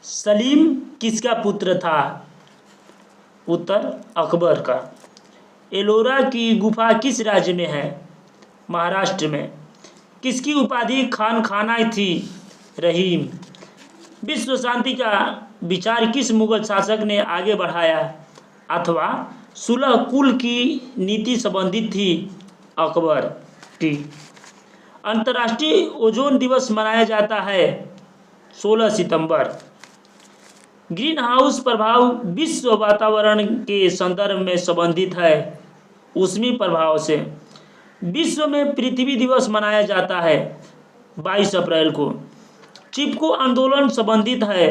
सलीम किसका पुत्र था? उत्तर अकबर का। एलोरा की गुफा किस राज्य में है? महाराष्ट्र में। किसकी उपाधि खान खाना थी? रहीम। विश्व शांति का विचार किस मुगल शासक ने आगे बढ़ाया अथवा सुलह कुल की नीति संबंधित थी? अकबर की। अंतर्राष्ट्रीय ओजोन दिवस मनाया जाता है 16 सितंबर। ग्रीन हाउस प्रभाव विश्व वातावरण के संदर्भ में संबंधित है ऊष्मी प्रभाव से। विश्व में पृथ्वी दिवस मनाया जाता है 22 अप्रैल को। चिपको आंदोलन संबंधित है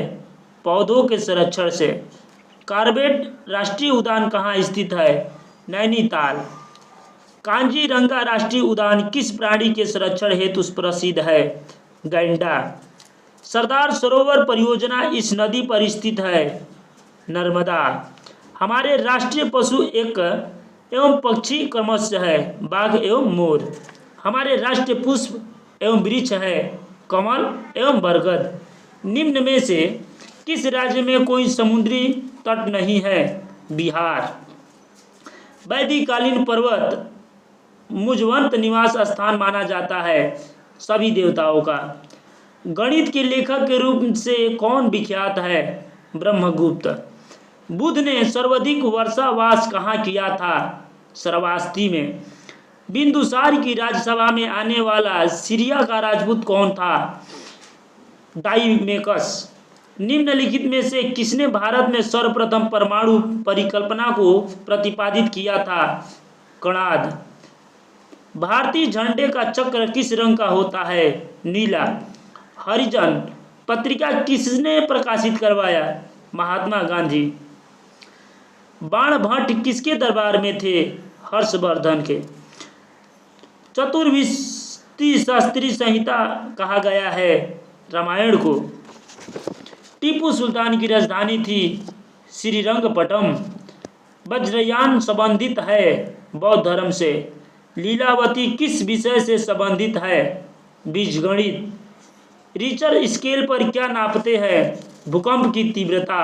पौधों के संरक्षण से। कार्बेट राष्ट्रीय उद्यान कहाँ स्थित है? नैनीताल। कांजीरंगा राष्ट्रीय उद्यान किस प्राणी के संरक्षण हेतु प्रसिद्ध है? गैंडा। सरदार सरोवर परियोजना इस नदी पर स्थित है? नर्मदा। हमारे राष्ट्रीय पशु एक एवं पक्षी क्रमशः है बाघ एवं मोर। हमारे राष्ट्रीय पुष्प एवं वृक्ष है कमल एवं बरगद। निम्न में से किस राज्य में कोई समुद्री तट नहीं है? बिहार। वैदिककालीन पर्वत मुजवंत निवास स्थान माना जाता है सभी देवताओं का। गणित के लेखक के रूप से कौन विख्यात है? ब्रह्मगुप्त। बुद्ध ने सर्वाधिक वर्षावास कहाँ किया था? श्रावस्ती में। बिंदुसार की राज्यसभा में आने वाला सीरिया का राजपूत कौन था? डाइमेकस। निम्नलिखित में से किसने भारत में सर्वप्रथम परमाणु परिकल्पना को प्रतिपादित किया था? कणाद। भारतीय झंडे का चक्र किस रंग का होता है? नीला। हरिजन पत्रिका किसने प्रकाशित करवाया? महात्मा गांधी। बाणभट्ट किसके दरबार में थे? हर्षवर्धन के। चतुर्विंशति शास्त्रीय संहिता कहा गया है रामायण को। टीपू सुल्तान की राजधानी थी श्रीरंगपट्टम। वज्रयान संबंधित है बौद्ध धर्म से। लीलावती किस विषय से संबंधित है? बीजगणित। रिचर स्केल पर क्या नापते हैं? भूकंप की तीव्रता।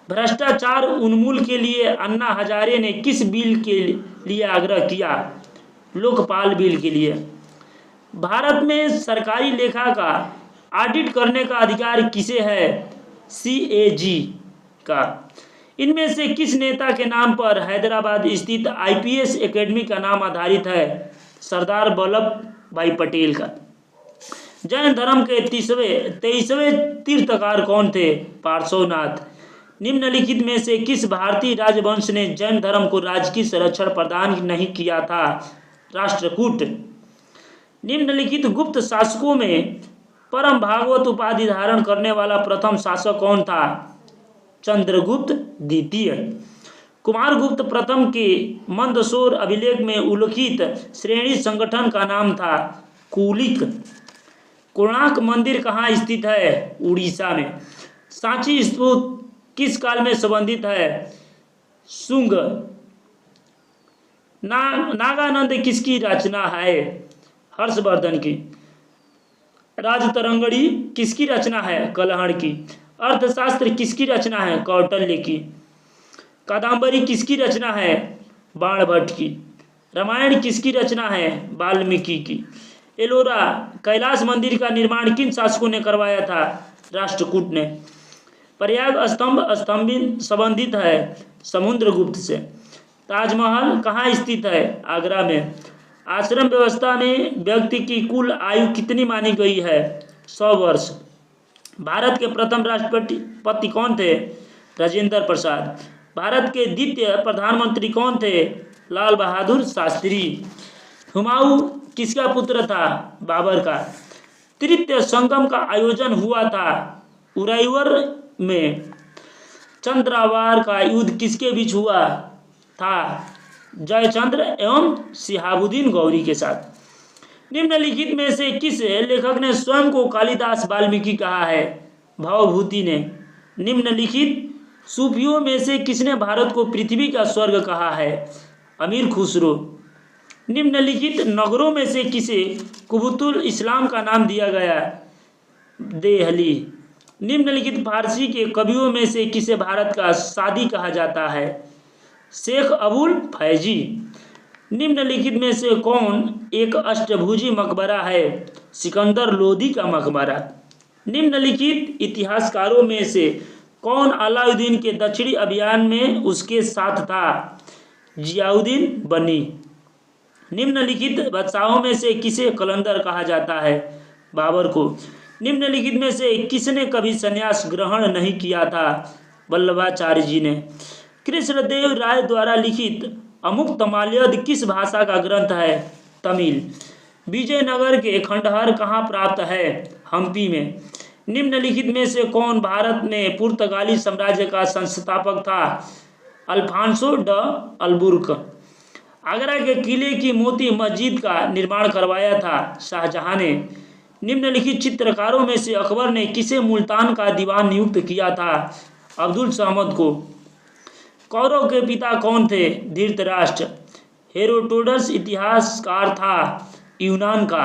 भ्रष्टाचार उन्मूलन के लिए अन्ना हजारे ने किस बिल के लिए आग्रह किया? लोकपाल बिल के लिए। भारत में सरकारी लेखा का ऑडिट करने का अधिकार किसे है? CAG का। इनमें से किस नेता के नाम पर हैदराबाद स्थित IPS एकेडमी का नाम आधारित है? सरदार वल्लभ भाई पटेल का। जैन धर्म के 23वें तीर्थकार कौन थे? पार्श्वनाथ। निम्नलिखित में से किस भारतीय राजवंश ने जैन धर्म को राजकीय संरक्षण प्रदान नहीं किया था? राष्ट्रकूट। निम्नलिखित गुप्त शासकों में परम भागवत उपाधि धारण करने वाला प्रथम शासक कौन था? चंद्रगुप्त द्वितीय। कुमारगुप्त प्रथम के मंदसौर अभिलेख में उल्लिखित श्रेणी संगठन का नाम था कुलिक। कोणार्क मंदिर कहाँ स्थित है? उड़ीसा में। सांची स्तूप किस काल में संबंधित है? शुंग। नागानंद किसकी रचना है? हर्षवर्धन की। राजतरंगड़ी किसकी रचना है? कलहड़ की। अर्थशास्त्र किसकी रचना है? कौटिल्य की। कादम्बरी किसकी रचना है? बाणभट्ट की। रामायण किसकी रचना है? वाल्मीकि की। एलोरा कैलाश मंदिर का निर्माण किन शासकों ने करवाया था? राष्ट्रकूट ने। प्रयाग स्तंभ संबंधित है समुद्रगुप्त से। ताजमहल कहाँ स्थित है? आगरा में। आश्रम व्यवस्था में व्यक्ति की कुल आयु कितनी मानी गई है? 100 वर्ष। भारत के प्रथम राष्ट्रपति कौन थे? राजेंद्र प्रसाद। भारत के द्वितीय प्रधानमंत्री कौन थे? लाल बहादुर शास्त्री। हुमायूं किसका पुत्र था? बाबर का। तृतीय संगम का आयोजन हुआ था उरैवर में। चंद्रावार का युद्ध किसके बीच हुआ था? जयचंद्र एवं शिहाबुद्दीन गौरी के साथ। निम्नलिखित में से किस लेखक ने स्वयं को कालिदास वाल्मीकि कहा है? भवभूति ने। निम्नलिखित सूफियों में से किसने भारत को पृथ्वी का स्वर्ग कहा है? अमीर खुसरो। निम्नलिखित नगरों में से किसे कुबुतुल इस्लाम का नाम दिया गया? देहली। निम्नलिखित फारसी के कवियों में से किसे भारत का सादी कहा जाता है? शेख अबुल फैजी। निम्नलिखित में से कौन एक अष्टभुजी मकबरा है? सिकंदर लोदी का मकबरा। निम्नलिखित इतिहासकारों में से कौन अलाउद्दीन के दक्षिणी अभियान में उसके साथ था? जियाउद्दीन बनी। निम्नलिखित बादशाहों में से किसे कलंदर कहा जाता है? बाबर को। निम्नलिखित में से किसने कभी संन्यास ग्रहण नहीं किया था? वल्लभाचार्य जी ने। कृष्णदेव राय द्वारा लिखित अमुक्तमाल्यद किस भाषा का ग्रंथ है? तमिल। विजयनगर के खंडहर कहाँ प्राप्त है? हम्पी में। निम्नलिखित में से कौन भारत में पुर्तगाली साम्राज्य का संस्थापक था? अल्फांसो ड अल्बुर्क। आगरा के किले की मोती मस्जिद का निर्माण करवाया था? शाहजहां ने। निम्नलिखित चित्रकारों में से अकबर ने किसे मुल्तान का दीवान नियुक्त किया था? अब्दुल समद को। कौरव के पिता कौन थे? धृतराष्ट्र। हेरोडोटस इतिहासकार था यूनान का।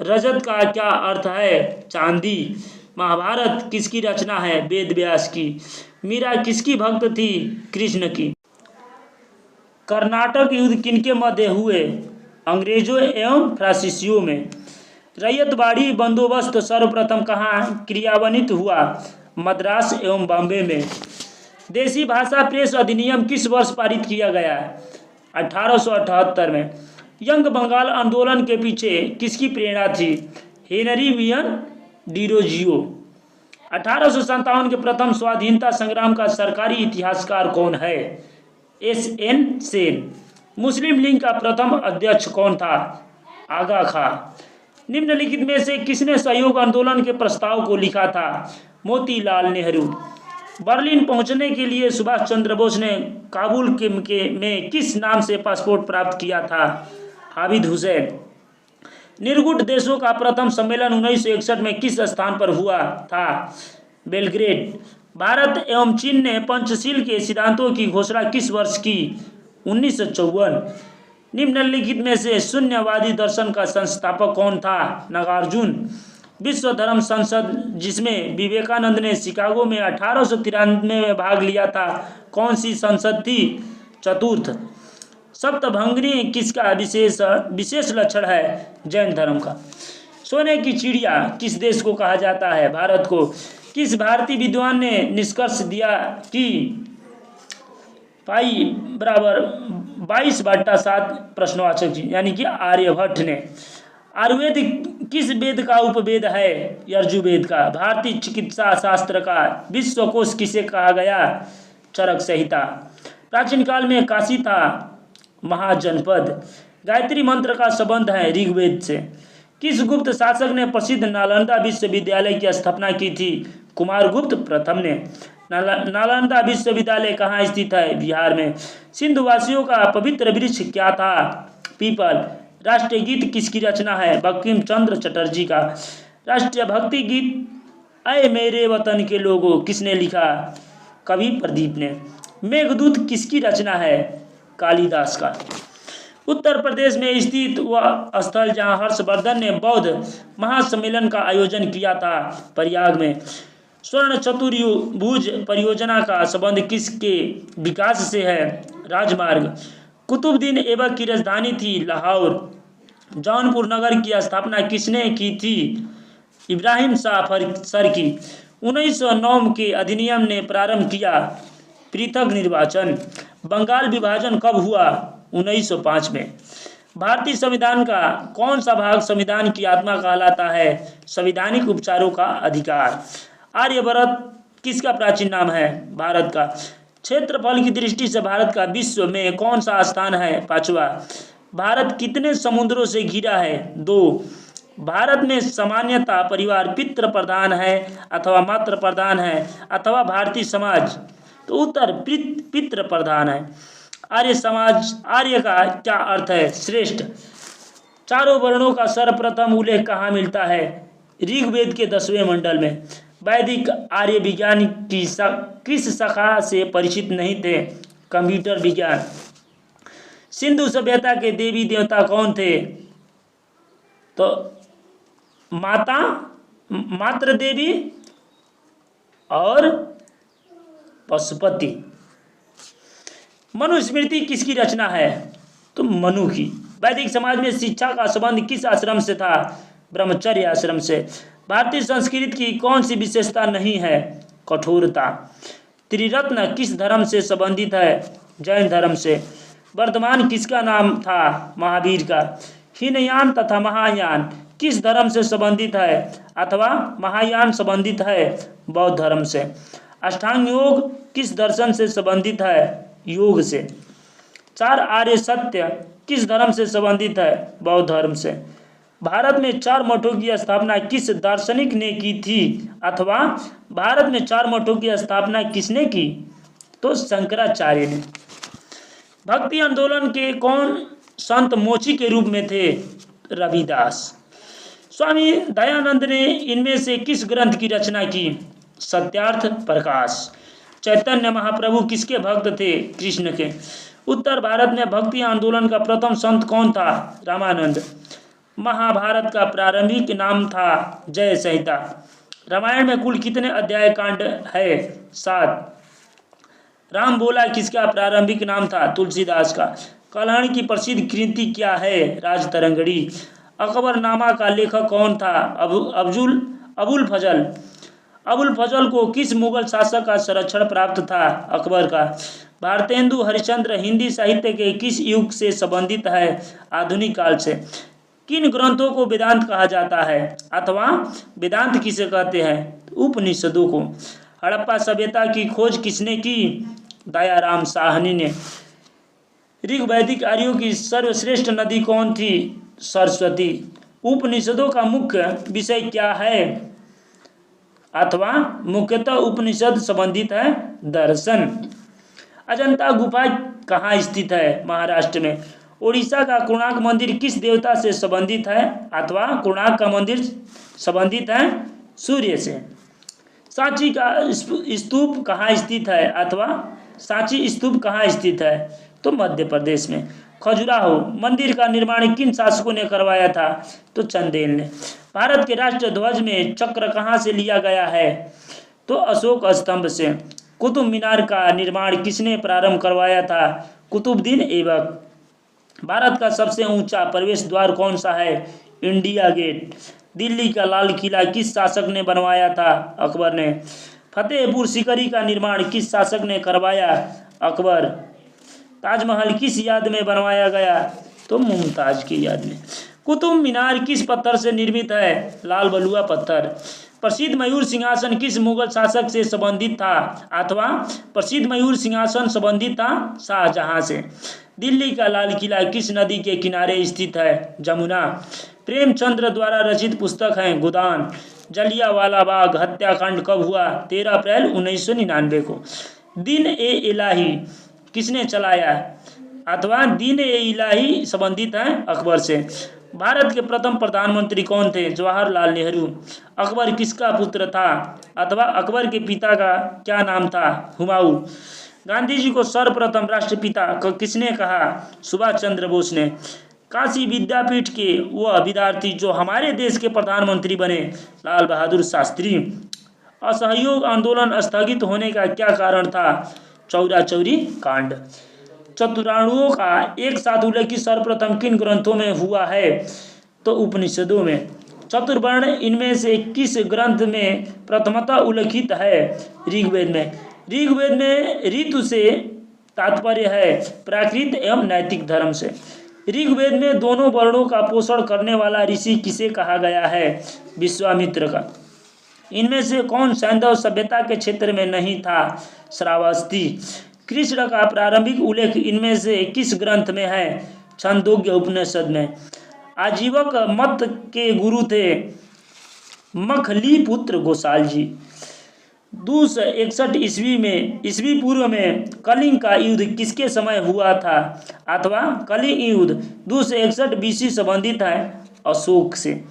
रजत का क्या अर्थ है? चांदी। महाभारत किसकी रचना है? वेद व्यास की। मीरा किसकी भक्त थी? कृष्ण की। कर्नाटक युद्ध किनके मध्य हुए? अंग्रेजों एवं फ्रांसीसियों में। रैयतवाड़ी बंदोबस्त सर्वप्रथम कहाँ क्रियान्वित हुआ? मद्रास एवं बॉम्बे में। देसी भाषा प्रेस अधिनियम किस वर्ष पारित किया गया? 1878 में। यंग बंगाल आंदोलन के पीछे किसकी प्रेरणा थी? Henry vein Derozio. 1857 के प्रथम स्वाधीनता संग्राम का सरकारी इतिहासकार कौन है? एस.एन. सेन। मुस्लिम लीग का प्रथम अध्यक्ष कौन था? आगा खां। निम्नलिखित में से किसने सहयोग आंदोलन के प्रस्ताव को लिखा था? मोतीलाल नेहरू। बर्लिन पहुंचने के लिए सुभाष चंद्र बोस ने काबुल में किस नाम से पासपोर्ट प्राप्त किया था? हामिद हुसैन। निर्गुट देशों का प्रथम सम्मेलन 1961 में किस स्थान पर हुआ था? बेलग्रेड। भारत एवं चीन ने पंचशील के सिद्धांतों की घोषणा किस वर्ष की? 1954। निम्नलिखित में से शून्यवादी दर्शन का संस्थापक कौन था? नागार्जुन। विश्व धर्म संसद जिसमें विवेकानंद ने शिकागो में 1893 में भाग लिया था, कौन सी संसद थी? चतुर्थ। सप्तभंगनी किसका विशेष लक्षण है? जैन धर्म का। सोने की चिड़िया किस देश को कहा जाता है? भारत को। किस भारतीय विद्वान ने निष्कर्ष दिया कि पाई बराबर 22/7 प्रश्नवाचक जी, यानी कि आर्यभट्ट ने। आयुर्वेद किस वेद का उपवेद है? यजुर्वेद का। भारतीय चिकित्सा शास्त्र का विश्वकोश किसे कहा गया? चरक संहिता। प्राचीन काल में काशी था महाजनपद। गायत्री मंत्र का संबंध है ऋग्वेद से। किस गुप्त शासक ने प्रसिद्ध नालंदा विश्वविद्यालय की स्थापना की थी? कुमारगुप्त प्रथम ने। नालंदा विश्वविद्यालय कहाँ स्थित है? बिहार में। सिंधुवासियों का पवित्र वृक्ष क्या था? पीपल। राष्ट्रीय गीत किसकी रचना है? बंकिम चंद्र चटर्जी का। राष्ट्रीय भक्ति गीत ऐ मेरे वतन के लोगों किसने लिखा? कवि प्रदीप ने। मेघदूत किसकी रचना है? कालिदास का। उत्तर प्रदेश में स्थित वह स्थल जहां हर्षवर्धन ने बौद्ध महासम्मेलन का आयोजन किया था, प्रयाग में। स्वर्ण चतुर्भुज परियोजना का संबंध किसके विकास से है? राजमार्ग। कुतुबुद्दीन ऐबक की राजधानी थी लाहौर। जौनपुर नगर की स्थापना किसने की थी? इब्राहिम शाह सरकी। 1909 के अधिनियम ने प्रारंभ किया पृथक निर्वाचन। बंगाल विभाजन कब हुआ? 1905 में। भारतीय संविधान का कौन सा भाग संविधान की आत्मा कहलाता है? संवैधानिक उपचारों का अधिकार। आर्यभट्ट किसका प्राचीन नाम है? भारत का। क्षेत्रफल की दृष्टि से भारत का विश्व में कौन सा स्थान है? 5वां। भारत कितने समुद्रों से घिरा है? 2। भारत में सामान्यतः परिवार पितृ प्रधान है अथवा मातृ प्रधान है अथवा भारतीय समाज? तो उत्तर पितृ प्रधान है। आर्य समाज, आर्य का क्या अर्थ है? श्रेष्ठ। चारों वर्णों का सर्वप्रथम उल्लेख कहाँ मिलता है? ऋग्वेद के 10वें मंडल में। वैदिक आर्य विज्ञान की किस शाखा से परिचित नहीं थे? कंप्यूटर विज्ञान। सिंधु सभ्यता के देवी देवता कौन थे? तो मातृ देवी और पशुपति। मनुस्मृति किसकी रचना है? तो मनु की। वैदिक समाज में शिक्षा का संबंध किस आश्रम से था? ब्रह्मचर्य आश्रम से। भारतीय संस्कृत की कौन सी विशेषता नहीं है? कठोरता। त्रिरत्न किस धर्म से संबंधित है? जैन धर्म से। वर्धमान किसका नाम था? महावीर का। हीनयान तथा महायान किस धर्म से संबंधित है? अथवा महायान संबंधित है बौद्ध धर्म से। अष्टांग योग किस दर्शन से संबंधित है? योग से। चार आर्य सत्य किस धर्म से संबंधित है? बौद्ध धर्म से। भारत में 4 मठों की स्थापना किस दार्शनिक ने की थी? अथवा भारत में 4 मठों की स्थापना किसने की? तो शंकराचार्य ने। भक्ति आंदोलन के कौन संत मोची के रूप में थे? रविदास। स्वामी दयानंद ने इनमें से किस ग्रंथ की रचना की? सत्यार्थ प्रकाश। चैतन्य महाप्रभु किसके भक्त थे? कृष्ण के। उत्तर भारत में भक्ति आंदोलन का प्रथम संत कौन था? रामानंद। महाभारत का प्रारंभिक नाम था जय संहिता। रामायण में कुल कितने अध्याय कांड है? 7। राम बोला किसका प्रारंभिक नाम था? तुलसीदास का। कल्हण की प्रसिद्ध कृति क्या है? राजतरंगड़ी। अकबरनामा का लेखक कौन था? अबुल फजल। अबुल फजल को किस मुगल शासक का संरक्षण प्राप्त था? अकबर का। भारतेंदु हरिश्चंद्र हिंदी साहित्य के किस युग से संबंधित है? आधुनिक काल से। किन ग्रंथों को वेदांत कहा जाता है? अथवा वेदांत किसे कहते हैं? उपनिषदों को। हड़प्पा सभ्यता की खोज किसने की? दयाराम साहनी ने। ऋग्वैदिक आर्यों की सर्वश्रेष्ठ नदी कौन थी? सरस्वती। उपनिषदों का मुख्य विषय क्या है? अथवा मुख्यतः उपनिषद संबंधित है दर्शन। अजंता गुफा कहाँ स्थित है? महाराष्ट्र में। उड़ीसा का कोणार्क मंदिर किस देवता से संबंधित है? अथवा कोणार्क का मंदिर संबंधित है सूर्य से। सांची का स्तूप कहाँ स्थित है? अथवा सांची स्तूप कहाँ स्थित है? तो मध्य प्रदेश में। खजुराहो मंदिर का निर्माण किन शासकों ने करवाया था? तो चंदेल ने। भारत के राष्ट्र ध्वज में चक्र कहाँ से लिया गया है? तो अशोक स्तंभ से। कुतुब मीनार का निर्माण किसने प्रारंभ करवाया था? कुतुबुद्दीन ऐबक। भारत का सबसे ऊंचा प्रवेश द्वार कौन सा है? India gate. दिल्ली का लाल किला किस शासक ने बनवाया था? अकबर ने। फतेहपुर सीकरी का निर्माण किस शासक ने करवाया? अकबर। ताजमहल किस याद में बनवाया गया? तो मुमताज की याद में। कुतुब मीनार किस पत्थर से निर्मित है? लाल बलुआ पत्थर। प्रसिद्ध मयूर सिंहासन किस मुगल शासक से संबंधित था? अथवा प्रसिद्ध मयूर सिंहासन संबंधित था शाहजहां से। दिल्ली का लाल किला किस नदी के किनारे स्थित है? जमुना। प्रेमचंद्र द्वारा रचित पुस्तक है गोदान। जलियांवाला बाग हत्याकांड कब हुआ? 13 अप्रैल 1999 को। दिन ए इलाही किसने चलाया? अथवा दिन ए इलाही संबंधित है अकबर से। भारत के प्रथम प्रधानमंत्री कौन थे? जवाहरलाल नेहरू। अकबर किसका पुत्र था? अथवा अकबर के पिता का क्या नाम था? हुमायूं। गांधी जी को सर्वप्रथम राष्ट्रपिता किसने कहा? सुभाष चंद्र बोस ने। काशी विद्यापीठ के वह विद्यार्थी जो हमारे देश के प्रधानमंत्री बने? लाल बहादुर शास्त्री। असहयोग आंदोलन स्थगित होने का क्या कारण था? चौरा चौरी कांड। चतुराणुओं का एक साथ उल्लेख सर्वप्रथम किन ग्रंथों में हुआ है? तो उपनिषदों में। चतुर्वर्ण इनमें से किस ग्रंथ में प्रथमतः उल्लेखित है? ऋग्वेद में। ऋग्वेद में ऋतु से तात्पर्य है प्राकृत एवं नैतिक धर्म से। ऋग्वेद में दोनों वर्णों का पोषण करने वाला ऋषि किसे कहा गया है? विश्वामित्र का। इनमें से कौन सैंधव सभ्यता के क्षेत्र में नहीं था? श्रावस्ती। कृष्ण का प्रारंभिक उल्लेख इनमें से किस ग्रंथ में है? छंदोग्य उपनिषद में। आजीवक मत के गुरु थे मखली पुत्र गोसाल जी। 261 ईस्वी पूर्व में कलिंग का युद्ध किसके समय हुआ था? अथवा कलिंग युद्ध 261 बीसी संबंधित है अशोक से।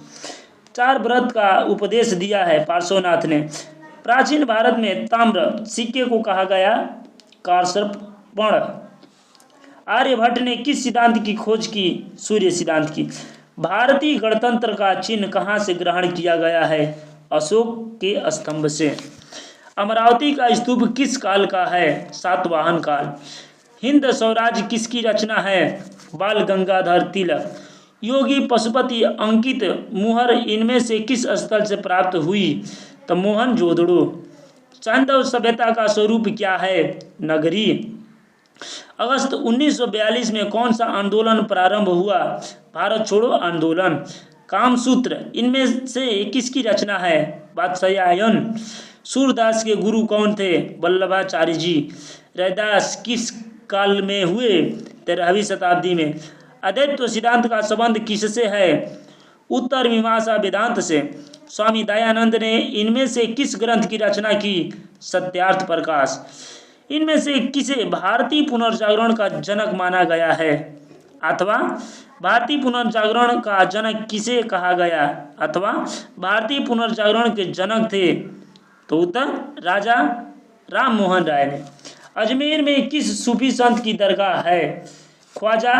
4 व्रत का उपदेश दिया है पार्श्वनाथ ने। प्राचीन भारत में ताम्र सिक्के को कहा गया कारसर्पण। आर्यभट्ट ने किस सिद्धांत की खोज की? सूर्य सिद्धांत की। भारतीय गणतंत्र का चिन्ह कहाँ से ग्रहण किया गया है? अशोक के स्तंभ से। अमरावती का स्तूप किस काल का है? सातवाहन काल। हिंद स्वराज किसकी रचना है? बाल गंगाधर तिलक। योगी पशुपति अंकित मुहर इनमें से किस स्थल से प्राप्त हुई? तो मोहनजोदड़ो। चांदव सभ्यता का स्वरूप क्या है? नगरी। अगस्त 1942 में कौन सा आंदोलन प्रारंभ हुआ? भारत छोड़ो आंदोलन। कामसूत्र इनमें से किसकी रचना है? वात्स्यायन। सूरदास के गुरु कौन थे? वल्लभाचार्य जी। रैदास किस काल में हुए? 13वीं शताब्दी में। अद्वैत सिद्धांत का संबंध किससे है? उत्तर मीमांसा वेदांत से। स्वामी दयानंद ने इनमें से किस ग्रंथ की रचना की? सत्यार्थ प्रकाश। इनमें से किसे भारतीय पुनर्जागरण का जनक माना गया है? अथवा भारतीय पुनर्जागरण का जनक किसे कहा गया? अथवा भारतीय पुनर्जागरण के जनक थे? तो उत्तर राजा राम मोहन राय ने। अजमेर में किस सूफी संत की दरगाह है? ख्वाजा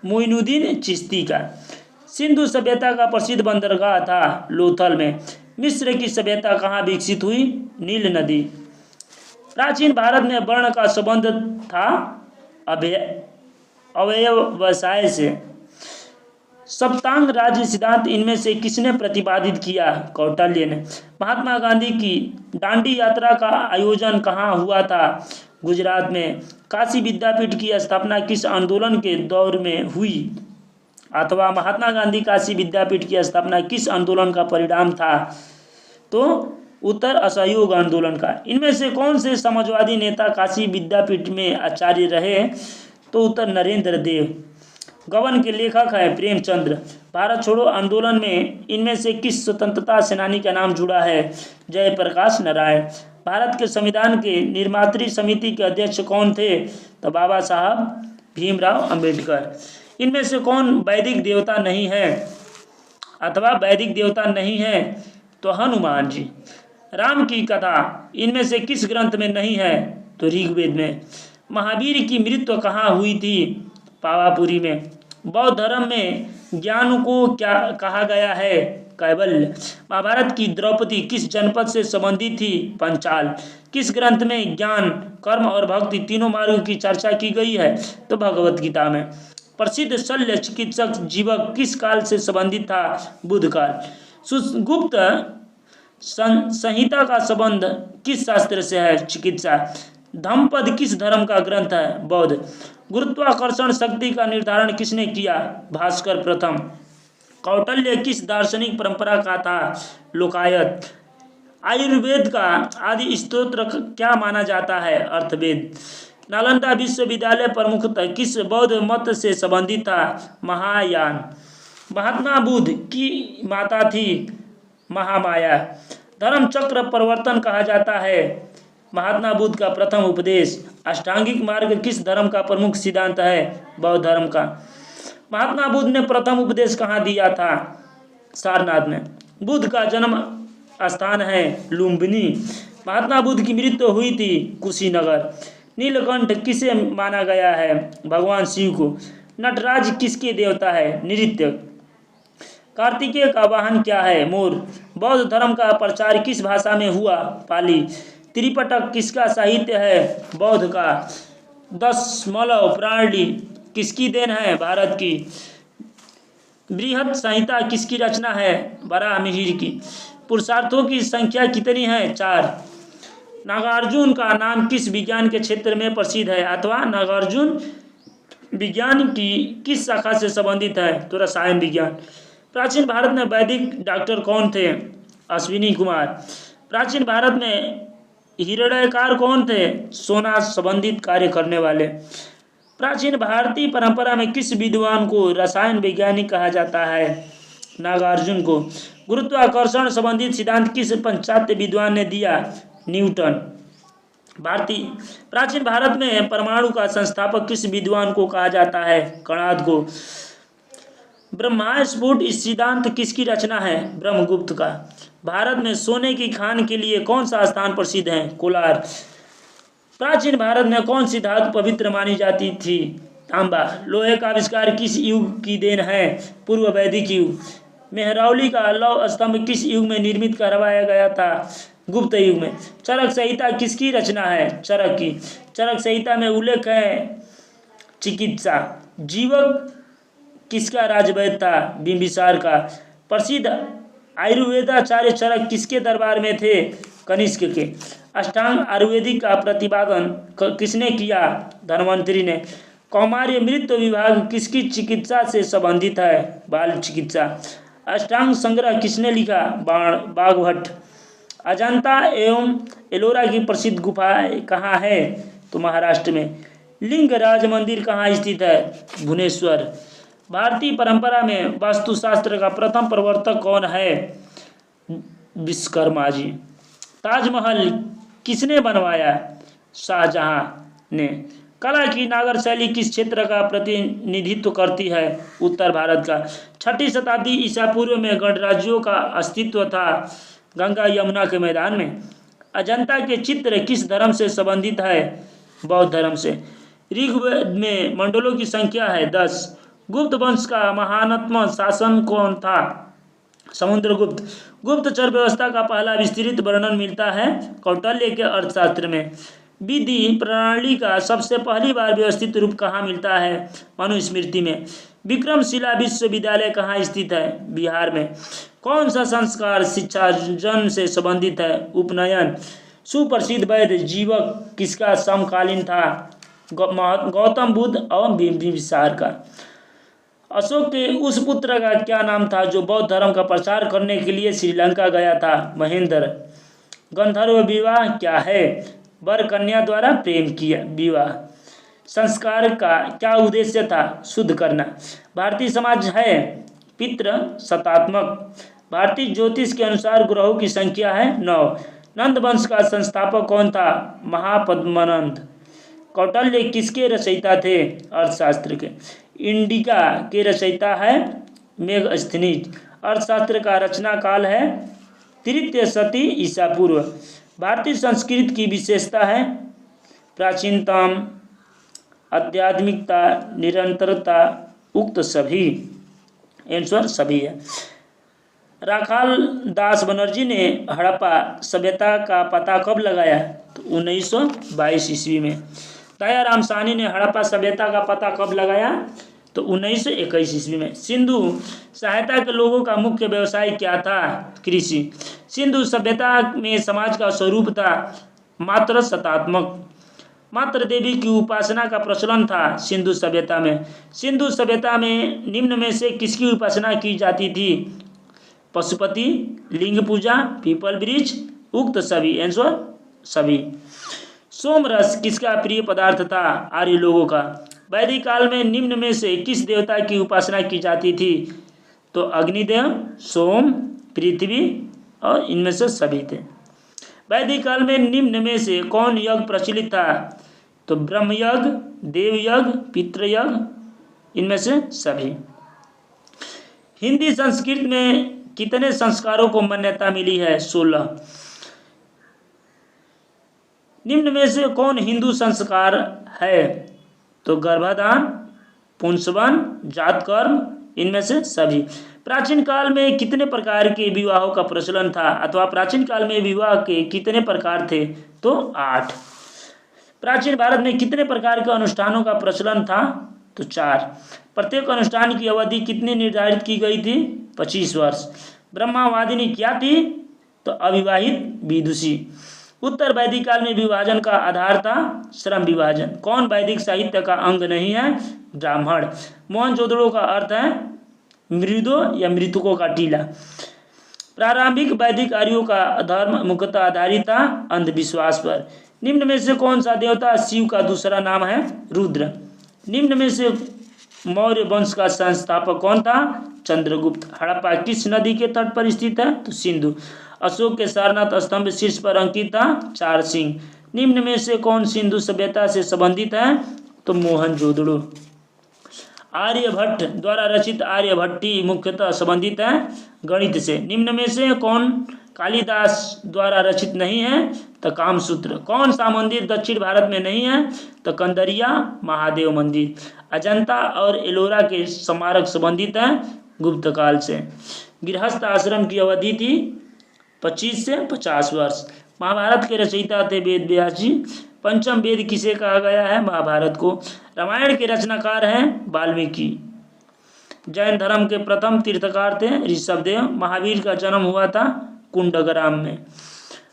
मोइनुद्दीन चिश्ती का। सिंधु सभ्यता का प्रसिद्ध बंदरगाह था लोथल में। मिस्र की सभ्यता कहाँ विकसित हुई? नील नदी। प्राचीन भारत में वर्ण का संबंध था अव्यवसाय से। सप्तांग राज्य सिद्धांत इनमें से किसने प्रतिपादित किया? कौटिल्य ने। महात्मा गांधी की दांडी यात्रा का आयोजन कहाँ हुआ था? गुजरात में। काशी विद्यापीठ की स्थापना किस आंदोलन के दौर में हुई? अथवा महात्मा गांधी काशी विद्यापीठ की स्थापना किस आंदोलन का परिणाम था? तो उत्तर असहयोग आंदोलन का। इनमें से कौन से समाजवादी नेता काशी विद्यापीठ में आचार्य रहे? तो उत्तर नरेंद्र देव। गबन के लेखक है प्रेमचंद्र। भारत छोड़ो आंदोलन में इनमें से किस स्वतंत्रता सेनानी का नाम जुड़ा है? जयप्रकाश नारायण। भारत के संविधान के निर्मात्री समिति के अध्यक्ष कौन थे? तो बाबा साहब भीमराव अंबेडकर। इनमें से कौन वैदिक देवता नहीं है? अथवा वैदिक देवता नहीं है? तो हनुमान जी। राम की कथा इनमें से किस ग्रंथ में नहीं है? तो ऋग्वेद में। महावीर की मृत्यु कहाँ हुई थी? पावापुरी में। बौद्ध धर्म में ज्ञान को क्या कहा गया है? कैवल्य। महाभारत की द्रौपदी किस जनपद से संबंधित थी? पंचाल। किस ग्रंथ में ज्ञान, कर्म और भक्ति तीनों मार्गों की चर्चा की गई है? तो भगवत गीता में। प्रसिद्ध शल्य चिकित्सक जीवक किस काल से संबंधित था? बुद्ध काल। सुगुप्त संहिता का संबंध किस शास्त्र से है? चिकित्सा। धम्मपद किस धर्म का ग्रंथ है? बौद्ध। गुरुत्वाकर्षण शक्ति का निर्धारण किसने किया? भास्कर प्रथम। कौटिल्य किस दार्शनिक परंपरा का था? लोकायत। आयुर्वेद का आदि स्तोत्र क्या माना जाता है? अर्थवेद। नालंदा विश्वविद्यालय प्रमुखतः किस बौद्ध मत से संबंधित था? महायान। महात्मा बुद्ध की माता थी महामाया। धर्म चक्र परिवर्तन कहा जाता है महात्मा बुद्ध का प्रथम उपदेश। अष्टांगिक मार्ग किस धर्म का प्रमुख सिद्धांत है? बौद्ध धर्म का। महात्मा बुद्ध ने प्रथम उपदेश कहाँ दिया था? सारनाथ में। बुद्ध का जन्म स्थान है लुम्बिनी। महात्मा बुद्ध की मृत्यु हुई थी कुशीनगर। नीलकंठ किसे माना गया है? भगवान शिव को। नटराज किसके देवता है? नृत्य। कार्तिकेय का वाहन क्या है? मोर। बौद्ध धर्म का प्रचार किस भाषा में हुआ? पाली। त्रिपिटक किसका साहित्य है? बौद्ध का। दशमलव प्रणाली किसकी देन है? भारत की। बृहत संहिता किसकी रचना है? वराहमिहिर की। पुरुषार्थों की संख्या कितनी है? 4। नागार्जुन का नाम किस विज्ञान के क्षेत्र में प्रसिद्ध है? अथवा नागार्जुन विज्ञान की किस शाखा से संबंधित है? तो रसायन विज्ञान। प्राचीन भारत में वैदिक डॉक्टर कौन थे? अश्विनी कुमार। प्राचीन भारत में हिरण्यकार कौन थे? सोना संबंधित कार्य करने वाले। प्राचीन भारतीय परंपरा में किस विद्वान को रसायन वैज्ञानिक कहा जाता है? नागार्जुन को। गुरुत्वाकर्षण संबंधित सिद्धांत किस पाश्चात्य विद्वान ने दिया? न्यूटन। प्राचीन भारत में परमाणु का संस्थापक किस विद्वान को कहा जाता है? कणाद को। ब्रह्मस्फुट इस सिद्धांत किसकी रचना है? ब्रह्मगुप्त का। भारत में सोने की खान के लिए कौन सा स्थान प्रसिद्ध है? कोलार। प्राचीन भारत में कौन सी धातु पवित्र मानी जाती थी? तांबा। लोहे का आविष्कार किस युग की देन है? पूर्व वैदिक युग। मेहरौली का लौह स्तंभ किस युग में निर्मित करवाया गया था? गुप्त युग में। चरक संहिता किसकी रचना है? चरक की। चरक संहिता में उल्लेख है चिकित्सा। जीवक किसका राजवैद्य था? बिंबिसार का। प्रसिद्ध आयुर्वेदाचार्य चरक किसके दरबार में थे? कनिष्क के। अष्टांग आयुर्वेदिक का प्रतिपादन किसने किया? धन्वंतरि ने। कौमार्य मृत्यु विभाग किसकी चिकित्सा से संबंधित है? बाल चिकित्सा। अष्टांग संग्रह किसने लिखा? बाघभट्ट। अजंता एवं एलोरा की प्रसिद्ध गुफा कहाँ है? तो महाराष्ट्र में। लिंगराज मंदिर कहाँ स्थित है? भुवनेश्वर। भारतीय परंपरा में वास्तुशास्त्र का प्रथम प्रवर्तक कौन है? विश्वकर्मा जी। ताजमहल किसने बनवाया? शाहजहां ने। कला की नागर शैली किस क्षेत्र का प्रतिनिधित्व करती है? उत्तर भारत का। 6ठी शताब्दी ईसा पूर्व में गणराज्यों का अस्तित्व था गंगा यमुना के मैदान में। अजंता के चित्र किस धर्म से संबंधित है? बौद्ध धर्म से। ऋग्वेद में मंडलों की संख्या है 10। गुप्त वंश का महानतम शासन कौन था? समुद्रगुप्त। गुप्तचर व्यवस्था का पहला विस्तृत वर्णन मिलता है कौटिल्य के अर्थशास्त्र में। विधि प्रणाली का सबसे पहली बार व्यवस्थित रूप कहाँ मिलता है? मनुस्मृति में। विक्रमशिला विश्वविद्यालय कहाँ स्थित है? बिहार में। कौन सा संस्कार शिक्षार्जन से संबंधित है? उपनयन। सुप्रसिद्ध वैद्य जीवक किसका समकालीन था? गौतम बुद्ध और बिंबिसार का। अशोक के उस पुत्र का क्या नाम था जो बौद्ध धर्म का प्रचार करने के लिए श्रीलंका गया था? महेंद्र। गंधर्व विवाह क्या है? वर कन्या द्वारा प्रेम किया विवाह। संस्कार का क्या उद्देश्य था? शुद्ध करना। भारतीय समाज है पितृ सत्तात्मक। भारतीय ज्योतिष के अनुसार ग्रहों की संख्या है 9। नंद वंश का संस्थापक कौन था? महापद्मनंद। कौटिल्य किसके रचयिता थे? अर्थशास्त्र के। इंडिका के रचयिता है मेगस्थनीज। अर्थशास्त्र का रचना काल है तृतीय शती ईसा पूर्व। भारतीय संस्कृत की विशेषता है प्राचीनतम, आध्यात्मिकता, निरंतरता। उक्त सभी आंसर सभी है। राखाल दास बनर्जी ने हड़प्पा सभ्यता का पता कब लगाया? तो 1922 ईस्वी में। दयाराम साहनी ने हड़प्पा सभ्यता का पता कब लगाया? तो 1921 ईस्वी में। सिंधु सभ्यता के लोगों का मुख्य व्यवसाय क्या था? कृषि। सिंधु सभ्यता में समाज का स्वरूप था मात्र सत्तात्मक। मात्र देवी की उपासना का प्रचलन था सिंधु सभ्यता में। सिंधु सभ्यता में निम्न में से किसकी उपासना की जाती थी? पशुपति, लिंग पूजा, पीपल वृक्ष। उक्त सभी आंसर सभी। सोमरस किसका प्रिय पदार्थ था? आर्य लोगों का। वैदिक काल में निम्न में से किस देवता की उपासना की जाती थी? तो अग्निदेव, सोम, पृथ्वी और इनमें से सभी थे। वैदिक काल में निम्न में से कौन यज्ञ प्रचलित था? तो ब्रह्मयज्ञ, देवयज्ञ, पितृयज्ञ। इनमें से सभी। हिंदी संस्कृत में कितने संस्कारों को मान्यता मिली है? 16। निम्न में से कौन हिंदू संस्कार है? तो गर्भाधान, पुंसवन, जातकर्म। इनमें से सभी। प्राचीन काल में कितने प्रकार के विवाहों का प्रचलन था? अथवा प्राचीन काल में विवाह के कितने प्रकार थे? तो 8। प्राचीन भारत में कितने प्रकार के अनुष्ठानों का प्रचलन था? तो 4। प्रत्येक अनुष्ठान की अवधि कितनी निर्धारित की गई थी? 25 वर्ष। ब्रह्मावादिनी क्या थी? तो अविवाहित विदुषी। उत्तर वैदिक काल में विभाजन का आधार था श्रम विभाजन। कौन वैदिक साहित्य का अंग नहीं है? ब्राह्मण। मोहनजोदड़ो का अर्थ है मृदो या मृतकों का टीला। प्रारंभिक वैदिक आर्यों का धर्म मुख्यतः आधारित था अंधविश्वास पर। निम्न में से कौन सा देवता शिव का दूसरा नाम है? रुद्र। निम्न में से मौर्य वंश का संस्थापक कौन था? चंद्रगुप्त। हड़प्पा किस नदी के तट पर स्थित है? तो सिंधु। अशोक के सारनाथ स्तंभ शीर्ष पर अंकित था 4 सिंह। निम्न में से कौन सिंधु सभ्यता से संबंधित है? तो मोहनजोदड़ो। आर्यभट्ट द्वारा रचित आर्यभट्टी मुख्यतः संबंधित है गणित से। निम्न में से कौन कालिदास द्वारा रचित नहीं है? तो कामसूत्र। कौन सा मंदिर दक्षिण भारत में नहीं है? तो कंदरिया महादेव मंदिर। अजंता और एलोरा के स्मारक संबंधित है गुप्त काल से। गृहस्थ आश्रम की अवधि थी 25 से 50 वर्ष। महाभारत के रचयिता थे वेद व्यास जी। पंचम वेद किसे कहा गया है? महाभारत को। रामायण के रचनाकार हैं वाल्मीकि। जैन धर्म के प्रथम तीर्थकार थे ऋषभदेव। महावीर का जन्म हुआ था कुंडग्राम में।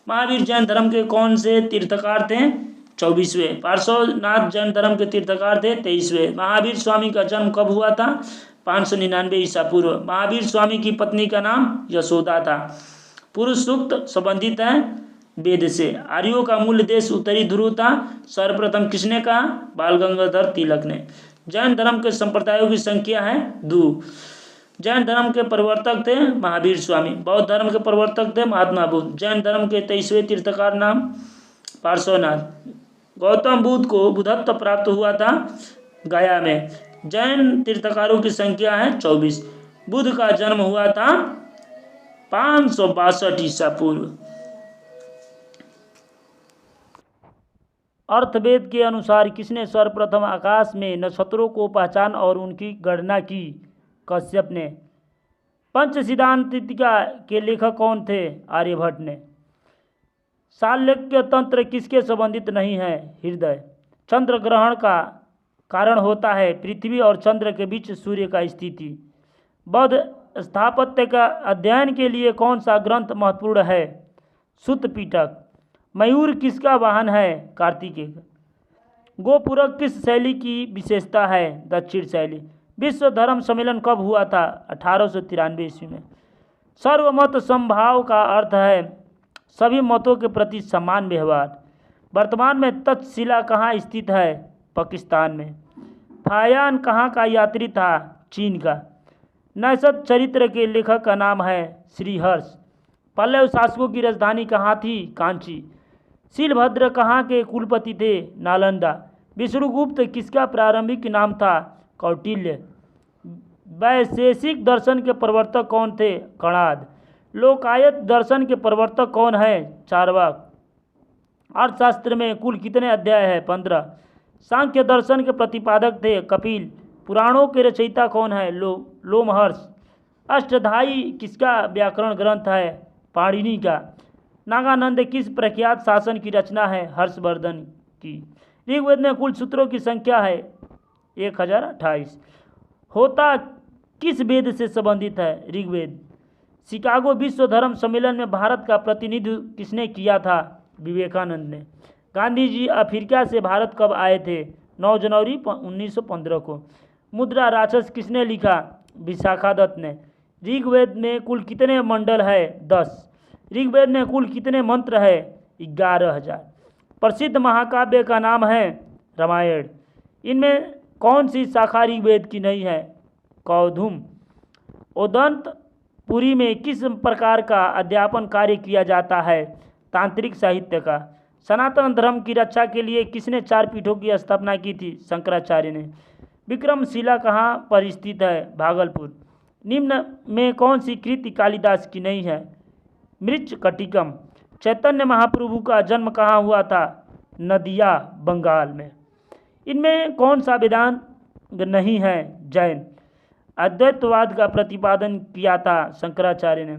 महावीर जैन धर्म के कौन से तीर्थकार थे? 24वें। पार्श्वनाथ जैन धर्म के तीर्थकार थे 23वें। महावीर स्वामी का जन्म कब हुआ था? 599 ईसा पूर्व। महावीर स्वामी की पत्नी का नाम यशोदा था। पुरुष सूक्त संबंधित है वेद से। आर्यों का मूल देश उत्तरी ध्रुव था। सर्वप्रथम किसने कहा? बाल गंगाधर तिलक ने। जैन धर्म के संप्रदायों की संख्या है 2। जैन धर्म के प्रवर्तक थे महावीर स्वामी। बौद्ध धर्म के प्रवर्तक थे महात्मा बुद्ध। जैन धर्म के 23वें तीर्थकार नाम पार्श्वनाथ। गौतम बुद्ध को बुद्धत्व प्राप्त हुआ था गया में। जैन तीर्थकारों की संख्या है 24। बुद्ध का जन्म हुआ था 562 ईसा पूर्व। अर्थवेद के अनुसार किसने सर्वप्रथम आकाश में नक्षत्रों को पहचान और उनकी गणना की? कश्यप ने। पंच सिद्धांतिका के लेखक कौन थे? आर्यभट्ट ने। शाल्यक्य तंत्र किसके संबंधित नहीं है? हृदय। चंद्र ग्रहण का कारण होता है पृथ्वी और चंद्र के बीच सूर्य का स्थिति। बौद्ध स्थापत्य का अध्ययन के लिए कौन सा ग्रंथ महत्वपूर्ण है? सुत्त पिटक। मयूर किसका वाहन है? कार्तिकेय। गोपुरक किस शैली की विशेषता है? दक्षिण शैली। विश्व धर्म सम्मेलन कब हुआ था? 1893 ईस्वी में। सर्वमत समभाव का अर्थ है सभी मतों के प्रति समान व्यवहार। वर्तमान में तक्षशिला कहाँ स्थित है? पाकिस्तान में। फायान कहाँ का यात्री था? चीन का। नैषध चरित्र के लेखक का नाम है श्रीहर्ष। पल्लव शासकों की राजधानी कहाँ थी? कांची। शीलभद्र कहाँ के कुलपति थे? नालंदा। विष्णुगुप्त किसका प्रारंभिक नाम था? कौटिल्य। वैशेषिक दर्शन के प्रवर्तक कौन थे? कणाद। लोकायत दर्शन के प्रवर्तक कौन है? चार्वाक। अर्थशास्त्र में कुल कितने अध्याय है? 15। सांख्य दर्शन के प्रतिपादक थे कपिल। पुराणों के रचयिता कौन है? लोमहर्ष। अष्टाध्यायी किसका व्याकरण ग्रंथ है? पाणिनि का। नागानंद किस प्रख्यात शासन की रचना है? हर्षवर्धन की। ऋग्वेद में कुल सूत्रों की संख्या है 1028। होता किस वेद से संबंधित है? ऋग्वेद। शिकागो विश्व धर्म सम्मेलन में भारत का प्रतिनिधित्व किसने किया था? विवेकानंद ने। गांधी जी अफ्रीका से भारत कब आए थे? 9 जनवरी 1915 को। मुद्रा राक्षस किसने लिखा? विशाखादत्त ने। ऋग्वेद में कुल कितने मंडल है? 10। ऋग्वेद में कुल कितने मंत्र है? 11,000। प्रसिद्ध महाकाव्य का नाम है रामायण। इनमें कौन सी शाखा ऋग्वेद की नहीं है? कौधुम। ओदंतपुरी में किस प्रकार का अध्यापन कार्य किया जाता है? तांत्रिक साहित्य का। सनातन धर्म की रक्षा के लिए किसने 4 पीठों की स्थापना की थी? शंकराचार्य ने। विक्रमशिला कहाँ पर स्थित है? भागलपुर। निम्न में कौन सी कृति कालिदास की नहीं है? मृच्छकटिकम। चैतन्य महाप्रभु का जन्म कहाँ हुआ था? नदिया, बंगाल में। इनमें कौन सा वेदांत नहीं है? जैन। अद्वैतवाद का प्रतिपादन किया था शंकराचार्य ने।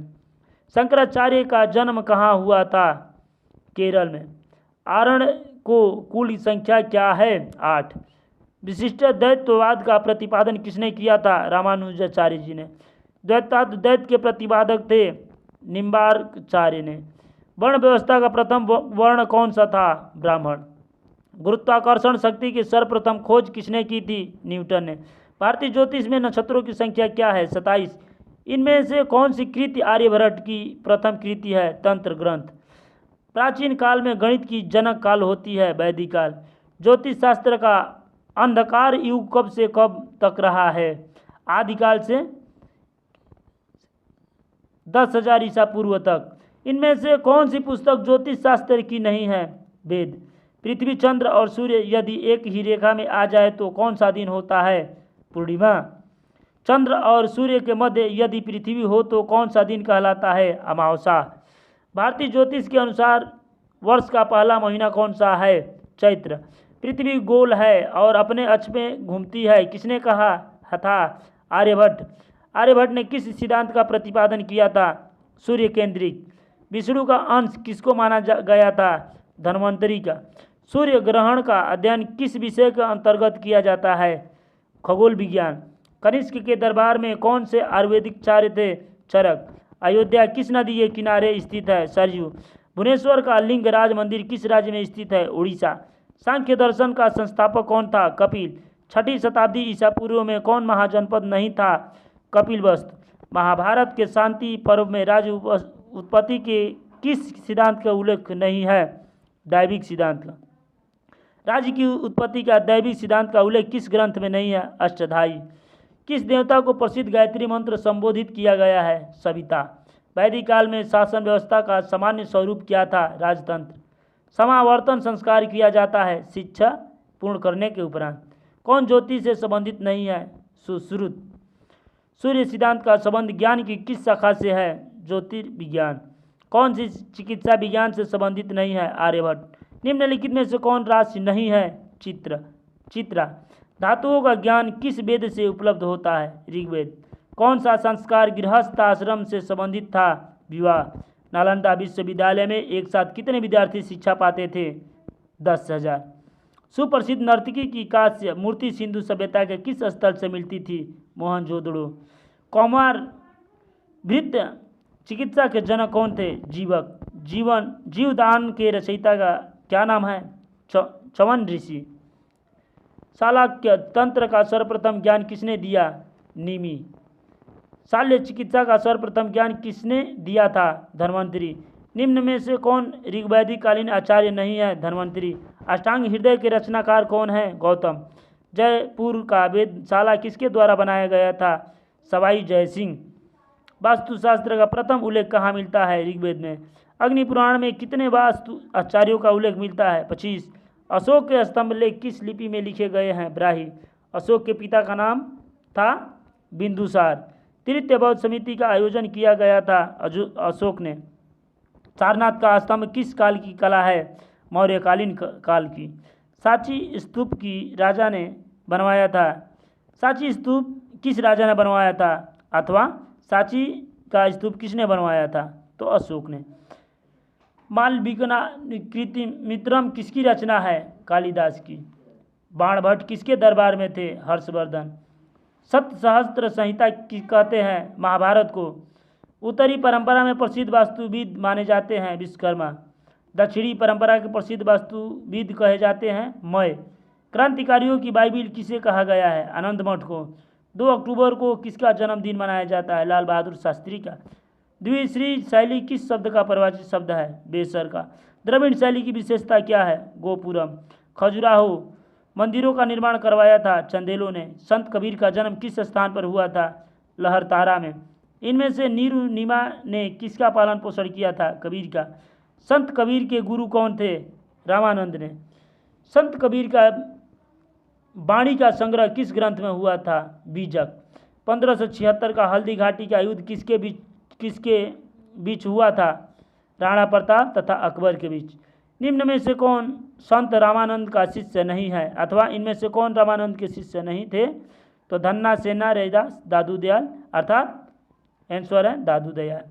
शंकराचार्य का जन्म कहाँ हुआ था? केरल में। आरण को कुल संख्या क्या है? 8। विशिष्ट द्वैतवाद का प्रतिपादन किसने किया था? रामानुजाचार्य जी ने। द्वैताद्वैत के प्रतिपादक थे निम्बार्काचार्य ने। वर्ण व्यवस्था का प्रथम वर्ण कौन सा था? ब्राह्मण। गुरुत्वाकर्षण शक्ति की सर्वप्रथम खोज किसने की थी? न्यूटन ने। भारतीय ज्योतिष में नक्षत्रों की संख्या क्या है? 27। इनमें से कौन सी कृति आर्यभट्ट की प्रथम कृति है? तंत्र ग्रंथ। प्राचीन काल में गणित की जनक काल होती है? वैदिक काल। ज्योतिष शास्त्र का अंधकार युग कब से कब तक रहा है? आदिकाल से 10,000 ईसा पूर्व तक। इनमें से कौन सी पुस्तक ज्योतिष शास्त्र की नहीं है? वेद। पृथ्वी, चंद्र और सूर्य यदि एक ही रेखा में आ जाए तो कौन सा दिन होता है? पूर्णिमा। चंद्र और सूर्य के मध्य यदि पृथ्वी हो तो कौन सा दिन कहलाता है? अमावस्या। भारतीय ज्योतिष के अनुसार वर्ष का पहला महीना कौन सा है? चैत्र। पृथ्वी गोल है और अपने अक्ष में घूमती है, किसने कहा था? आर्यभट्ट। आर्यभट्ट ने किस सिद्धांत का प्रतिपादन किया था? सूर्य केंद्रित। विष्णु का अंश किसको माना गया था? धन्वंतरी का। सूर्य ग्रहण का अध्ययन किस विषय के अंतर्गत किया जाता है? खगोल विज्ञान। कनिष्क के दरबार में कौन से आयुर्वेदिक चार्य थे? चरक। अयोध्या किस नदी के किनारे स्थित है? सरयू। भुवनेश्वर का लिंगराज मंदिर किस राज्य में स्थित है? उड़ीसा। सांख्य दर्शन का संस्थापक कौन था? कपिल। 6ठी शताब्दी ईसा पूर्व में कौन महाजनपद नहीं था? कपिलवस्तु। महाभारत के शांति पर्व में राज्य उत्पत्ति के किस सिद्धांत का उल्लेख नहीं है? दैविक सिद्धांत का। राज्य की उत्पत्ति का दैविक सिद्धांत का उल्लेख किस ग्रंथ में नहीं है? अष्टधाई। किस देवता को प्रसिद्ध गायत्री मंत्र संबोधित किया गया है? सविता। वैदिक काल में शासन व्यवस्था का सामान्य स्वरूप क्या था? राजतंत्र। समावर्तन संस्कार किया जाता है शिक्षा पूर्ण करने के उपरांत। कौन ज्योतिष से संबंधित नहीं है? सुश्रुत। सूर्य सिद्धांत का संबंध ज्ञान की किस शाखा से है? ज्योतिर्विज्ञान। कौन सी चिकित्सा विज्ञान से संबंधित नहीं है? आर्यभट्ट। निम्नलिखित में से कौन राशि नहीं है? चित्रा। धातुओं का ज्ञान किस वेद से उपलब्ध होता है? ऋग्वेद। कौन सा संस्कार गृहस्थ आश्रम से संबंधित था? विवाह। नालंदा विश्वविद्यालय में एक साथ कितने विद्यार्थी शिक्षा पाते थे? 10,000। सुप्रसिद्ध नर्तकी की कांस्य मूर्ति सिंधु सभ्यता के किस स्थल से मिलती थी? मोहनजोदड़ो। कौमार भृत्य चिकित्सा के जनक कौन थे? जीवक। जीवदान के रचयिता का क्या नाम है? चवन ऋषि। शालाक्य तंत्र का सर्वप्रथम ज्ञान किसने दिया? निमि। शाल्य चिकित्सा का सर्वप्रथम ज्ञान किसने दिया था? धन्वंतरी। निम्न में से कौन ऋग्वैदिक कालीन आचार्य नहीं है? धन्वंतरी। अष्टांग हृदय के रचनाकार कौन है? गौतम। जयपुर का वेधशाला किसके द्वारा बनाया गया था? सवाई जयसिंह। वास्तुशास्त्र का प्रथम उल्लेख कहाँ मिलता है? ऋग्वेद में। अग्नि पुराण में कितने वास्तु आचार्यों का उल्लेख मिलता है? 25। अशोक के स्तंभ लेख किस लिपि में लिखे गए हैं? ब्राही। अशोक के पिता का नाम था बिंदुसार। तृतीय बौद्ध समिति का आयोजन किया गया था अशोक ने। सारनाथ का स्तंभ किस काल की कला है? मौर्यकालीन काल की। सांची स्तूप की राजा ने बनवाया था? सांची स्तूप किस राजा ने बनवाया था? अथवा सांची का स्तूप किसने बनवाया था? तो अशोक ने। मालविका कृतिमित्रम किसकी रचना है? कालिदास की। बाणभट्ट किसके दरबार में थे? हर्षवर्धन। सप्तसहस्त्र संहिता कहते हैं महाभारत को। उत्तरी परंपरा में प्रसिद्ध वास्तुविद माने जाते हैं विश्वकर्मा। दक्षिणी परंपरा के प्रसिद्ध वास्तुविद कहे जाते हैं मय। क्रांतिकारियों की बाइबिल किसे कहा गया है? आनंद मठ को। 2 अक्टूबर को किसका जन्मदिन मनाया जाता है? लाल बहादुर शास्त्री का। द्विश्री शैली किस शब्द का परिभाषित शब्द है? बेसर का। द्रविड़ शैली की विशेषता क्या है? गोपुरम। खजुराहो मंदिरों का निर्माण करवाया था चंदेलों ने। संत कबीर का जन्म किस स्थान पर हुआ था? लहरतारा में। इनमें से नीरू नीमा ने किसका पालन पोषण किया था? कबीर का। संत कबीर के गुरु कौन थे? रामानंद ने। संत कबीर का वाणी का संग्रह किस ग्रंथ में हुआ था? बीजक। 1576 का हल्दी घाटी का युद्ध किसके बीच हुआ था? राणा प्रताप तथा अकबर के बीच। निम्न में से कौन संत रामानंद का शिष्य नहीं है? अथवा इनमें से कौन रामानंद के शिष्य नहीं थे? तो धन्ना सेना रैदास दादू दयाल, अर्थात आंसर है दादू दयाल।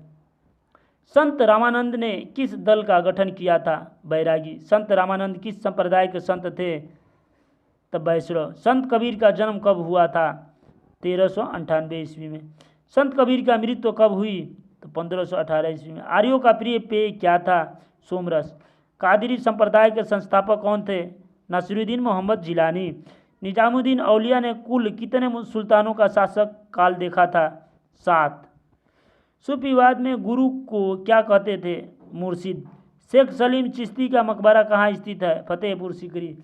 संत रामानंद ने किस दल का गठन किया था? बैरागी। संत रामानंद किस संप्रदाय के संत थे? तो वैष्णव। संत कबीर का जन्म कब हुआ था? 1398 ईस्वी में। संत कबीर का मृत्यु कब हुई? तो 1518 ईस्वी में। आर्यों का प्रिय पेय क्या था? सोमरस। कादरी संप्रदाय के संस्थापक कौन थे? नसीरुद्दीन मोहम्मद जिलानी। निजामुद्दीन औलिया ने कुल कितने सुल्तानों का शासक काल देखा था? 7। सूफीवाद में गुरु को क्या कहते थे? मुर्शिद। शेख सलीम चिश्ती का मकबरा कहाँ स्थित है? फतेहपुर सीकरी।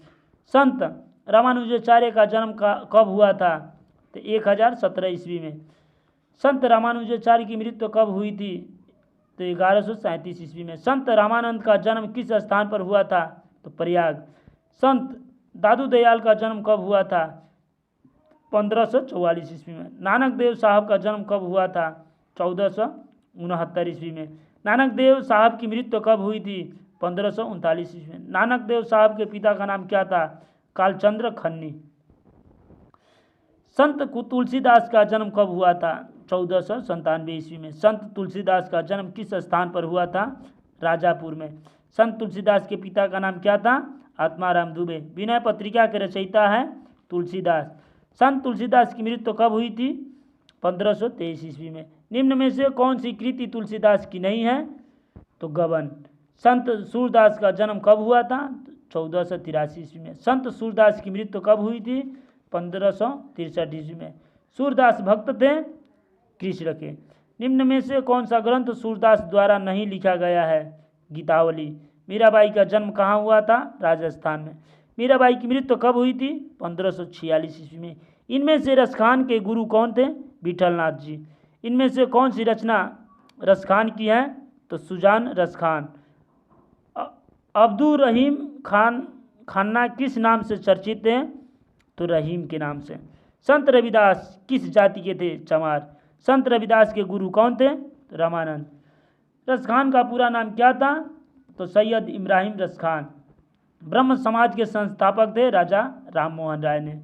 संत रामानुजाचार्य का जन्म कब हुआ था? तो 1017 ईस्वी में। संत रामानुजाचार्य की मृत्यु कब हुई थी? तो 1137 ईस्वी में। संत रामानंद का जन्म किस स्थान पर हुआ था? तो प्रयाग। संत दादू दयाल का जन्म कब हुआ था? 1544 ईस्वी में। नानक देव साहब का जन्म कब हुआ था? 1469 ईस्वी में। नानक देव साहब की मृत्यु कब हुई थी? 1539 ईस्वी में। नानक देव साहब के पिता का नाम क्या था? कालचंद्र खन्नी। संत तुलसीदास का जन्म कब हुआ था? 1497 ईस्वी में। संत तुलसीदास का जन्म किस स्थान पर हुआ था? राजापुर में। संत तुलसीदास के पिता का नाम क्या था? आत्माराम दुबे। विनय पत्रिका के रचयिता है तुलसीदास। संत तुलसीदास की मृत्यु कब हुई थी? 1523 ईस्वी में। निम्न में से कौन सी कृति तुलसीदास की नहीं है? तो गबन। संत सूरदास का जन्म कब हुआ था? 1483 ईस्वी में। संत सूरदास की मृत्यु कब हुई थी? 1563 ईस्वी में। सूरदास भक्त थे कृष्ण के। निम्न में से कौन सा ग्रंथ सूरदास द्वारा नहीं लिखा गया है? गीतावली। मीराबाई का जन्म कहाँ हुआ था? राजस्थान में। मीराबाई की मृत्यु कब हुई थी? 1546 ईस्वी में। इनमें से रसखान के गुरु कौन थे? विठलनाथ जी। इनमें से कौन सी रचना रसखान की है? तो सुजान रसखान। अब्दुल रहीम खान खन्ना किस नाम से चर्चित हैं? तो रहीम के नाम से। संत रविदास किस जाति के थे? चमार। संत रविदास के गुरु कौन थे? तो रामानंद। रसखान का पूरा नाम क्या था? तो सैयद इब्राहिम रसखान। ब्रह्म समाज के संस्थापक थे राजा राम मोहन राय ने।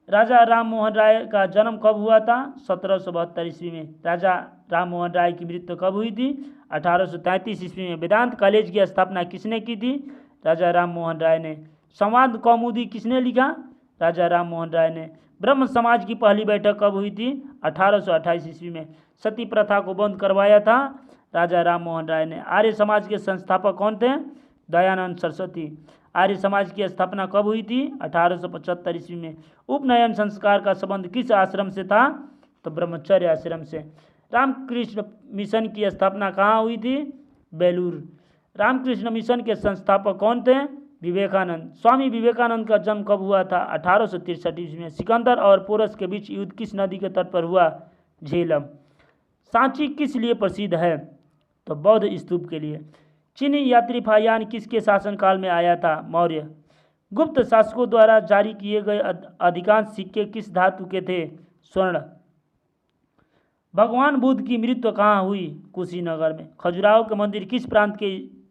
राजा राम मोहन राय का जन्म कब हुआ था? 1772 ईस्वी में। राजा राम मोहन राय की मृत्यु कब हुई थी? 1833 ईस्वी में। वेदांत कॉलेज की स्थापना किसने की थी? राजा राम मोहन राय ने। संवाद कौमुदी किसने लिखा? राजा राम मोहन राय ने। ब्रह्म समाज की पहली बैठक कब हुई थी? 1828 ईस्वी में। सती प्रथा को बंद करवाया था राजा राम मोहन राय ने। आर्य समाज के संस्थापक कौन थे? दयानंद सरस्वती। आर्य समाज की स्थापना कब हुई थी? 1875 ईस्वी में। उपनयन संस्कार का संबंध किस आश्रम से था? तो ब्रह्मचर्य आश्रम से। रामकृष्ण मिशन की स्थापना कहाँ हुई थी? बेलूर। रामकृष्ण मिशन के संस्थापक कौन थे? विवेकानंद। स्वामी विवेकानंद का जन्म कब हुआ था? 1863 ईस्वी में। सिकंदर और पोरस के बीच युद्ध किस नदी के तट पर हुआ? झेलम। सांची किस लिए प्रसिद्ध है? तो बौद्ध स्तूप के लिए। चीनी यात्री फायान किसके शासनकाल में आया था? मौर्य। गुप्त शासकों द्वारा जारी किए गए अधिकांश सिक्के किस धातु के थे? स्वर्ण। भगवान बुद्ध की मृत्यु कहाँ हुई? कुशीनगर में। खजुराहो के मंदिर किस प्रांत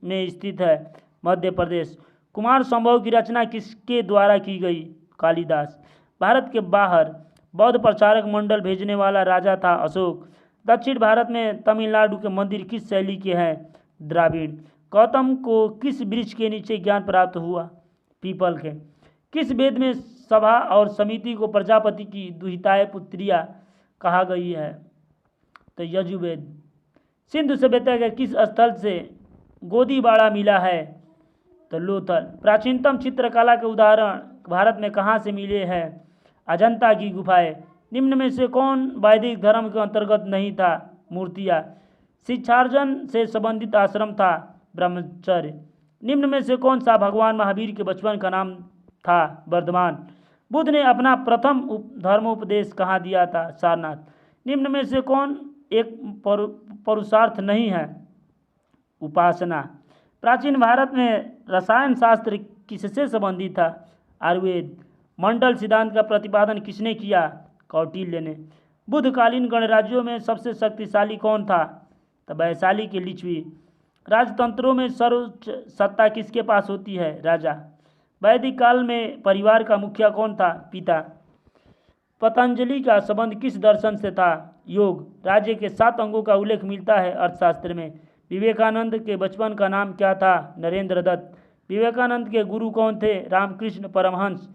में स्थित है? मध्य प्रदेश। कुमार संभव की रचना किसके द्वारा की गई? कालिदास। भारत के बाहर बौद्ध प्रचारक मंडल भेजने वाला राजा था अशोक। दक्षिण भारत में तमिलनाडु के मंदिर किस शैली के हैं? द्राविड़। गौतम को किस वृक्ष के नीचे ज्ञान प्राप्त हुआ? पीपल के। किस वेद में सभा और समिति को प्रजापति की दुहिताएं पुत्रियां कहा गई है? तो यजुर्वेद। सिंधु सभ्यता के किस स्थल से गोदीबाड़ा मिला है? तो लोथल। प्राचीनतम चित्रकला के उदाहरण भारत में कहाँ से मिले हैं? अजंता की गुफाएं। निम्न में से कौन वैदिक धर्म के अंतर्गत नहीं था? मूर्तियाँ। शिक्षार्जन से संबंधित आश्रम था? ब्रह्मचर्य। निम्न में से कौन सा भगवान महावीर के बचपन का नाम था? वर्धमान। बुद्ध ने अपना प्रथम धर्मोपदेश कहाँ दिया था? सारनाथ। निम्न में से कौन एक पुरुषार्थ नहीं है? उपासना। प्राचीन भारत में रसायन शास्त्र किससे संबंधित था? आयुर्वेद। मंडल सिद्धांत का प्रतिपादन किसने किया? कौटिल्य ने। बुद्धकालीन गणराज्यों में सबसे शक्तिशाली कौन था? तो वैशाली के लिच्छवी। राजतंत्रों में सर्वोच्च सत्ता किसके पास होती है? राजा। वैदिक काल में परिवार का मुखिया कौन था? पिता। पतंजलि का संबंध किस दर्शन से था? योग। राज्य के 7 अंगों का उल्लेख मिलता है अर्थशास्त्र में। विवेकानंद के बचपन का नाम क्या था? नरेंद्र दत्त। विवेकानंद के गुरु कौन थे? रामकृष्ण परमहंस।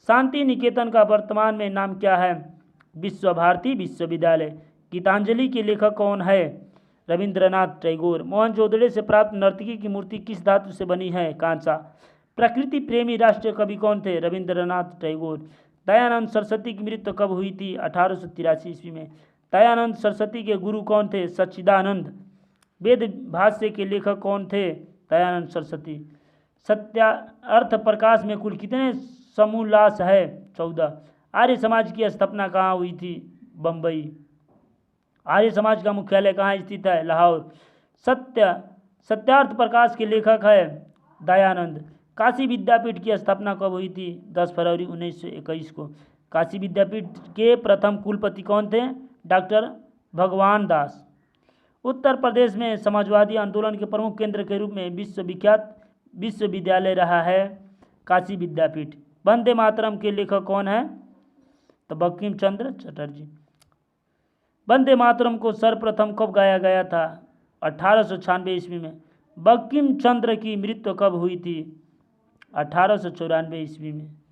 शांति निकेतन का वर्तमान में नाम क्या है? विश्व भारती विश्वविद्यालय। गीतांजलि के लेखक कौन है? रविंद्रनाथ टैगोर। मोहनजोदड़ो से प्राप्त नर्तकी की मूर्ति किस धातु से बनी है? कांसा। प्रकृति प्रेमी राष्ट्रीय कवि कौन थे? रविंद्रनाथ टैगोर। दयानंद सरस्वती की मृत्यु कब हुई थी? 1883 ईस्वी में। दयानंद सरस्वती के गुरु कौन थे? सच्चिदानंद। वेद भाष्य के लेखक कौन थे? दयानंद सरस्वती। सत्यार्थ प्रकाश में कुल कितने समूलास है? 14। आर्य समाज की स्थापना कहाँ हुई थी? बम्बई। आर्य समाज का मुख्यालय कहाँ स्थित है? लाहौर। सत्यार्थ प्रकाश के लेखक है दयानंद। काशी विद्यापीठ की स्थापना कब हुई थी? 10 फरवरी 1921 को। काशी विद्यापीठ के प्रथम कुलपति कौन थे? डॉक्टर भगवान दास। उत्तर प्रदेश में समाजवादी आंदोलन के प्रमुख केंद्र के रूप में विश्वविख्यात विश्वविद्यालय रहा है काशी विद्यापीठ। वंदे मातरम के लेखक कौन है? तो बंकिम चंद्र चटर्जी। वंदे मातरम को सर्वप्रथम कब गाया गया था? 1896 ईस्वी में। बंकिम चंद्र की मृत्यु कब हुई थी? 1894 ईस्वी में।